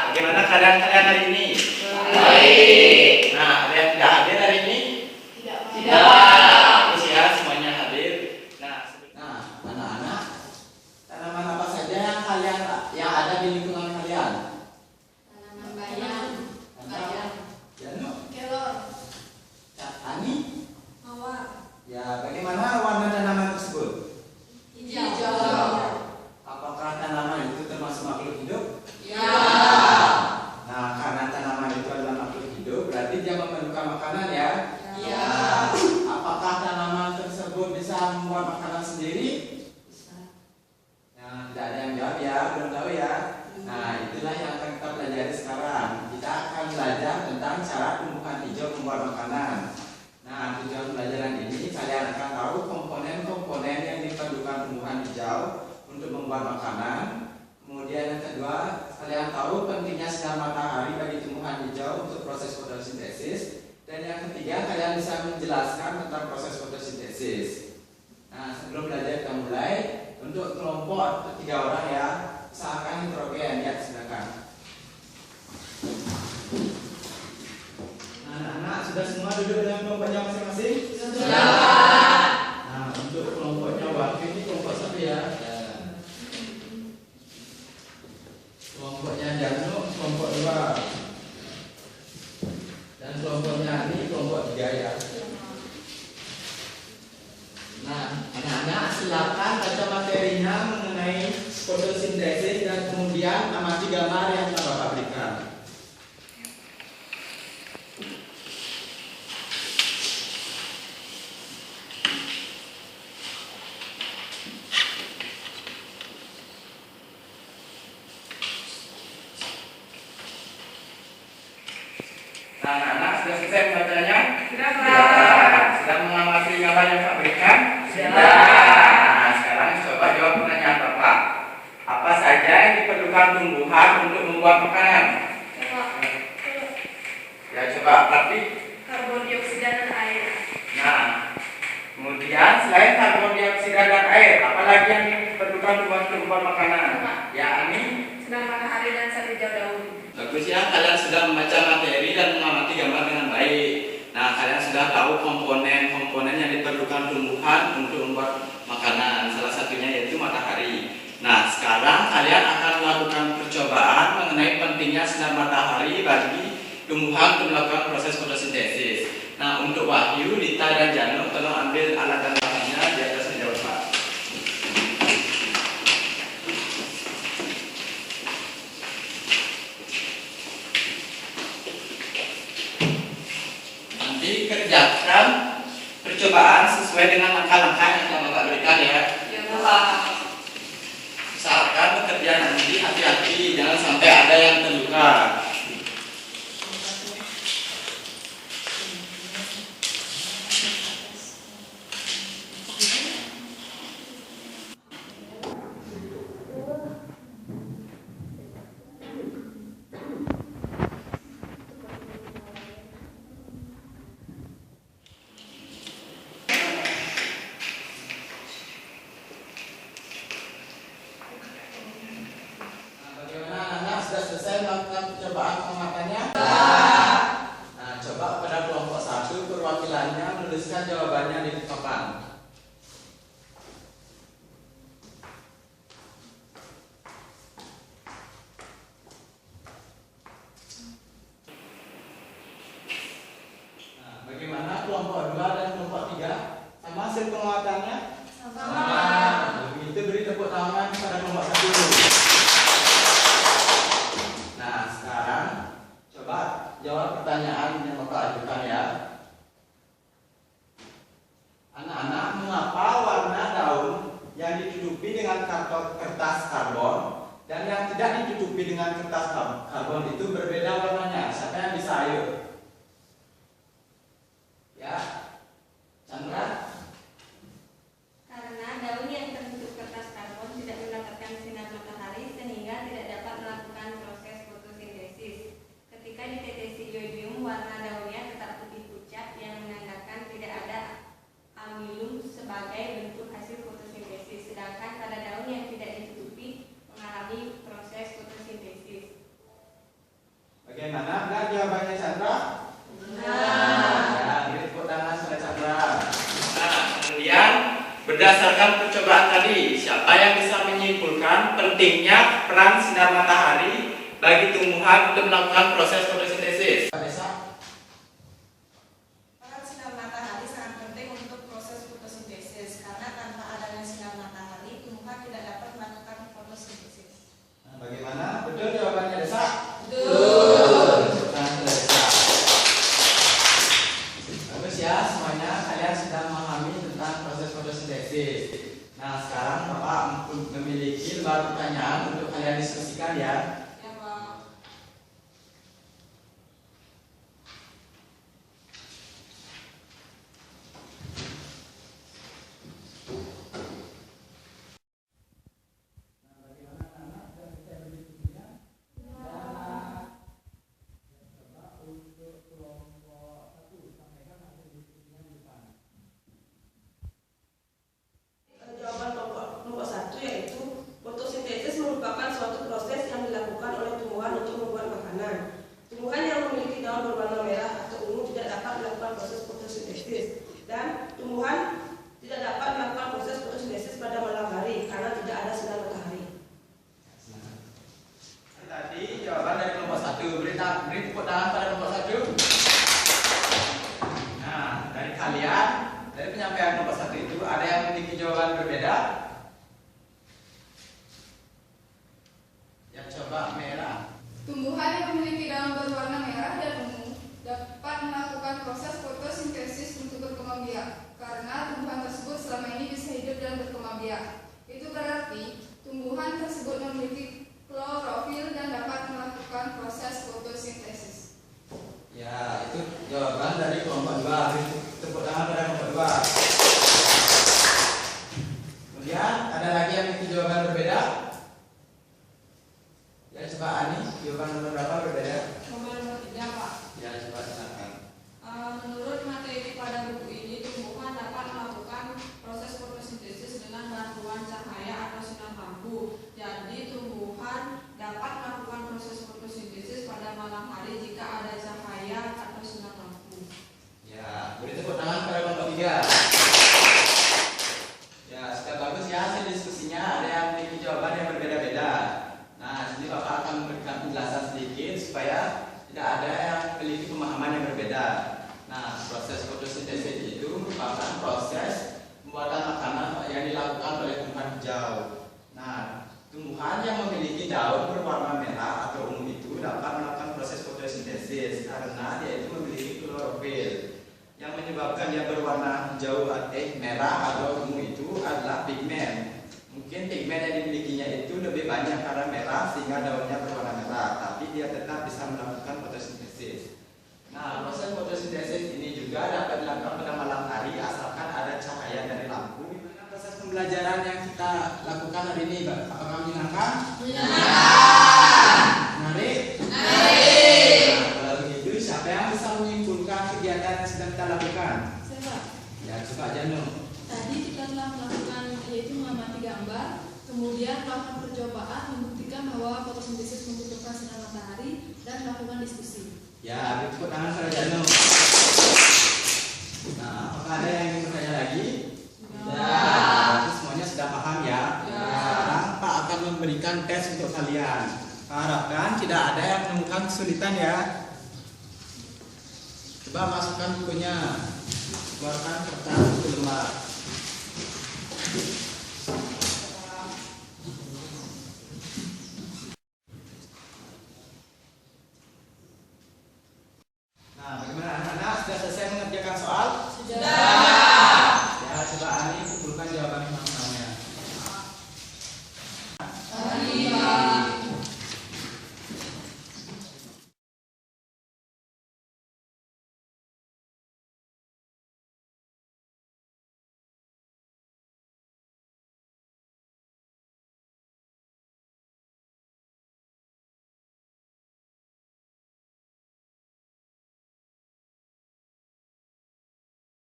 Bagaimana keadaan kalian hari ini? Baik. Nah, ada yang tidak hadir hari ini? Tidak. Bagus ya, semuanya hadir. Nah, anak-anak, tanaman apa saja yang yang ada di lingkungan kalian? Tanaman bayam. Janu, Kelor. Ani, Mawar. ya bagaimana warna tanaman tersebut? Hijau. Apakah tanaman itu termasuk makhluk hidup? Ya. Nah, karena tanaman itu adalah makhluk hidup, berarti dia memerlukan makanan ya? Ya. Apakah tanaman tersebut bisa membuat makanan sendiri? Nah, tidak ada yang jawab ya, belum tahu ya. Nah, itulah yang akan kita pelajari sekarang. Kita akan belajar tentang cara tumbuhan hijau membuat makanan. Nah, tujuan pelajaran ini kalian akan tahu komponen-komponen yang diperlukan tumbuhan hijau untuk membuat makanan. Kemudian yang kedua, kalian tahu pentingnya sinar matahari bagi tumbuhan hijau untuk proses fotosintesis. Dan yang ketiga, kalian bisa menjelaskan tentang proses fotosintesis. Nah, sebelum belajar kita mulai, untuk kelompok 3 orang ya, usahakan nitrogen ya, silakan. Nah, anak-anak sudah semua duduk dengan kelompoknya masing-masing? Sudah. Nah, untuk kelompoknya waktu ini kelompok 1 ya. Kelompoknya Janu kelompok 2. Dan kelompoknya ini kelompok 3 ya. Nah, anak-anak silakan baca materinya mengenai fotosintesis dan kemudian amati gambar yang telah Bapak berikan. Nah, anak-anak sudah selesai membacanya? Sudah, Pak. Sudah. Sudah mengamati gambar yang Pak berikan? Sudah. Nah, sekarang coba jawab pertanyaan Bapak. Apa saja yang diperlukan tumbuhan untuk membuat makanan? Ya, coba arti. Karbon dioksida dan air. Nah, kemudian selain karbon dioksida dan air, apa lagi yang diperlukan tumbuhan untuk membuat makanan? Ya, Ani. Sinar matahari dan sel hijau daun. Bagus ya, kalian sudah membaca materi dan mengamati gambar dengan baik. Nah, kalian sudah tahu komponen-komponen yang diperlukan tumbuhan untuk membuat makanan. Salah satunya yaitu matahari. Nah, sekarang kalian akan melakukan percobaan mengenai pentingnya sinar matahari bagi tumbuhan untuk melakukan proses fotosintesis. Nah, untuk Wahyu, Lita, dan Janu, tolong ambil alat dan bahannya di atas meja Bapak. Nanti kerjakan percobaan sesuai dengan langkah-langkah yang telah Bapak berikan ya. Ya, Pak. Usahakan bekerja nanti hati-hati, jangan sampai ada yang terluka. Bagaimana anak-anak sudah selesai melakukan percobaan pengamatannya? Nah, coba pada kelompok 1 perwakilannya menuliskan jawabannya di papan. Nah, bagaimana kelompok 2 dan kelompok 3? Sama hasil penguatannya? Sama. Begitu beri tepuk tangan kepada kelompok 1. Nah, sekarang coba jawab pertanyaan yang Bapak ajukan ya. Anak-anak, mengapa warna daun yang ditutupi dengan kertas karbon dan yang tidak ditutupi dengan kertas karbon itu berbeda warnanya? Siapa yang bisa, ayo? Ya, Chandra. Karena daun yang tertutup kertas karbon tidak mendapatkan sinar matahari sehingga tidak dapat melakukan proses fotosintesis. Ketika ditetesi iodium, warna daunnya tetap putih pucat yang menandakan tidak ada amilum sebagai bentuk hasil fotosintesis. Sedangkan pada daun yang tidak ditutupi mengalami proses berdasarkan percobaan tadi, siapa yang bisa menyimpulkan pentingnya peran sinar matahari bagi tumbuhan untuk melakukan proses fotosintesis? Peran sinar matahari sangat penting untuk proses fotosintesis karena tanpa adanya sinar matahari, tumbuhan tidak dapat melakukan fotosintesis. Nah, bagaimana? Betul jawabannya, Desa? Betul. Bagus ya, semuanya kalian sudah memahami tentang proses fotosintesis. Nah, sekarang Bapak memiliki beberapa pertanyaan untuk kalian diskusikan ya. Ya, Pak. Jawaban nomor 1 yaitu fotosintesis merupakan suatu proses yang dilakukan oleh tumbuhan untuk membuat makanan. Tumbuhan yang memiliki daun berwarna merah atau ungu tidak dapat melakukan proses fotosintesis, dan tumbuhan tidak dapat melakukan proses fotosintesis pada malam hari karena tidak ada sinar matahari. Tadi jawaban dari kelompok 1. Beri tepuk tangan pada kelompok 1. Nah, dari kalian, dari penyampaian kelompok 1 itu ada yang memiliki jawaban berbeda? Yang coba merah. Tumbuhan yang memiliki daun berwarna merah dan ungu dapat melakukan proses fotosintesis untuk berkembang biak karena tumbuhan tersebut selama ini bisa hidup dan berkembang biak. Itu berarti tumbuhan tersebut memiliki klorofil dan dapat melakukan proses fotosintesis. Ya, itu jawaban dari kelompok 2. Beri tepuk tangan pada kelompok 2. Kemudian ada lagi yang memiliki jawaban berbeda? Ya, coba Ani, jawaban nomor berapa berbeda? Nomor 3, Pak. Ya, coba silakan. Menurut materi pada buku ini, tumbuhan dapat melakukan proses fotosintesis dengan bantuan cahaya atau sinar lampu. Jadi, tumbuhan dapat melakukan proses fotosintesis pada malam hari jika ada cahaya atau sinar lampu. Ya, beri tepuk tangan pada kelompok 3. Ya, sudah bagus ya hasil diskusinya. Ada yang memiliki jawaban yang berbeda-beda. Nah, sini Bapak akan memberikan penjelasan sedikit supaya tidak ada yang memiliki pemahaman yang berbeda. Nah, proses fotosintesis itu merupakan proses pembuatan makanan yang dilakukan oleh tumbuhan hijau. Nah, tumbuhan yang memiliki daun berwarna merah atau ungu itu dapat melakukan proses fotosintesis karena dia itu memiliki klorofil. Yang menyebabkan dia berwarna hijau merah atau ungu itu adalah pigmen. Mungkin pigmen yang dimilikinya itu lebih banyak karena merah sehingga daunnya berwarna merah, tapi dia tetap bisa melakukan fotosintesis. Nah, proses fotosintesis ini juga dapat dilakukan pada malam hari asalkan ada cahaya dari lampu. Gimana proses pembelajaran yang kita lakukan hari ini, Pak? Apakah menyenangkan? Menarik? Nah, kalau begitu, siapa yang bisa menyimpulkan kegiatan yang sedang kita lakukan? Saya, Ya, coba Janu. tadi kita telah melakukan yaitu mengamati gambar, kemudian melakukan percobaan membuktikan bahwa fotosintesis membutuhkan sinar matahari dan melakukan diskusi. Ya, tepuk tangan pada Janu. Nah, apakah ada yang ingin bertanya lagi? Ya. Berarti semuanya sudah paham ya? Sekarang Pak akan memberikan tes untuk kalian. Pak harapkan tidak ada yang menemukan kesulitan ya. Coba masukkan bukunya. Keluarkan kertas 1 lembar.